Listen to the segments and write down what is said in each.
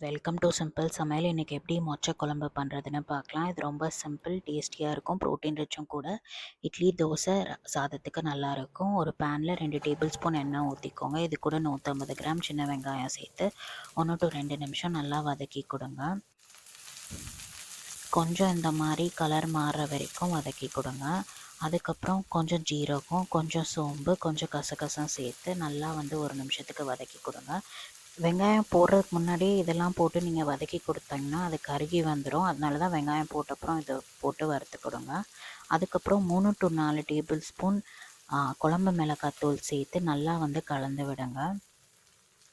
Welcome to simple சமையல். இன்றைக்கி எப்படி மொச்சை குழம்பு பண்ணுறதுன்னு பார்க்கலாம். இது ரொம்ப சிம்பிள், டேஸ்டியாக இருக்கும், ப்ரோட்டீன் ரிச்சும் கூட. இட்லி, தோசை, சாதத்துக்கு நல்லாயிருக்கும். ஒரு பேனில் 2 டேபிள் ஸ்பூன் எண்ணெய் ஊற்றிக்கோங்க. இது கூட 150 கிராம் சின்ன வெங்காயம் சேர்த்து 1 to 2 நிமிஷம் நல்லா வதக்கி கொடுங்க. கொஞ்சம் இந்த மாதிரி கலர் மாறுற வரைக்கும் வதக்கி கொடுங்க. அதுக்கப்புறம் கொஞ்சம் ஜீரகம், கொஞ்சம் சோம்பு, கொஞ்சம் கசகசம் சேர்த்து நல்லா ஒரு நிமிஷத்துக்கு வதக்கி கொடுங்க. வெங்காயம் போடுறதுக்கு முன்னாடியே இதெல்லாம் போட்டு நீங்கள் வதக்கி கொடுத்தீங்கன்னா அது கருகி வந்துடும். அதனால தான் வெங்காயம் போட்டப்புறம் இதை போட்டு வறுத்து கொடுங்க. அதுக்கப்புறம் 3 to 4 டேபிள் ஸ்பூன் குழம்பு மிளகாத்தூள் சேர்த்து நல்லா கலந்து விடுங்க.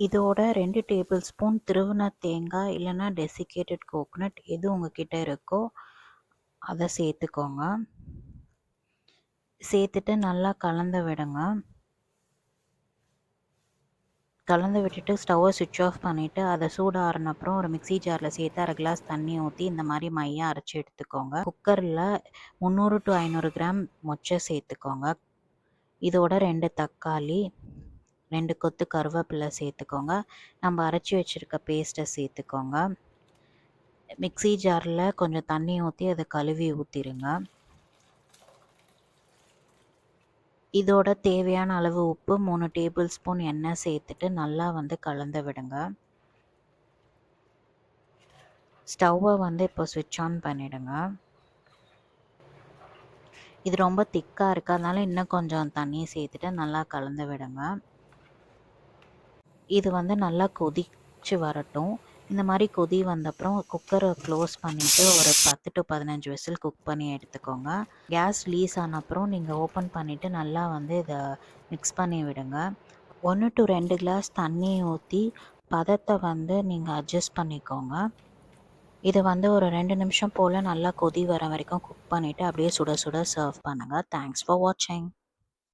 இதோட 2 டேபிள் ஸ்பூன் திருவன தேங்காய் இல்லைன்னா டெசிகேட்டட் கோகோனட் எது உங்ககிட்ட இருக்கோ அதை சேர்த்துக்கோங்க. சேர்த்துட்டு நல்லா கலந்து விடுங்க. கலந்து விட்டுட்டு ஸ்டவ்வை சுவிட்ச் ஆஃப் பண்ணிவிட்டு அதை சூடாறின அப்புறம் ஒரு மிக்ஸி ஜாரில் சேர்த்து 1/2 கிளாஸ் தண்ணி ஊற்றி இந்த மாதிரி மையாக அரைச்சி எடுத்துக்கோங்க. குக்கரில் 300 to 500 கிராம் மொச்சை சேர்த்துக்கோங்க. இதோட 2 தக்காளி, 2 கொத்து கருவேப்பிலை சேர்த்துக்கோங்க. நம்ம அரைச்சி வச்சுருக்க பேஸ்ட்டை சேர்த்துக்கோங்க. மிக்ஸி ஜாரில் கொஞ்சம் தண்ணி ஊற்றி அதை கழுவி ஊற்றிடுங்க. இதோட தேவையான அளவு உப்பு, 3 டேபிள் ஸ்பூன் எண்ணெய் சேர்த்துட்டு நல்லா கலந்து விடுங்க. ஸ்டவ்வை இப்போ ஸ்விட்ச் ஆன் பண்ணிவிடுங்க. இது ரொம்ப திக்காக இருக்கிறதுனால இன்னும் கொஞ்சம் தண்ணி சேர்த்துட்டு நல்லா கலந்து விடுங்க. இது நல்லா கொதிச்சு வரட்டும். இந்த மாதிரி கொதி வந்தப்புறம் குக்கரை க்ளோஸ் பண்ணிவிட்டு ஒரு 10 to 15 விசில் குக் பண்ணி எடுத்துக்கோங்க. கேஸ் ரிலீஸ் ஆன அப்புறம் நீங்கள் ஓப்பன் பண்ணிவிட்டு நல்லா இதை மிக்ஸ் பண்ணி விடுங்க. 1 to 2 கிளாஸ் தண்ணி ஊற்றி பதத்தை நீங்கள் அட்ஜஸ்ட் பண்ணிக்கோங்க. இதை ஒரு 2 நிமிஷம் போல் நல்லா கொதி வர வரைக்கும் குக் பண்ணிவிட்டு அப்படியே சுட சுட சர்வ் பண்ணுங்கள். தேங்க்ஸ் ஃபார் வாட்சிங்.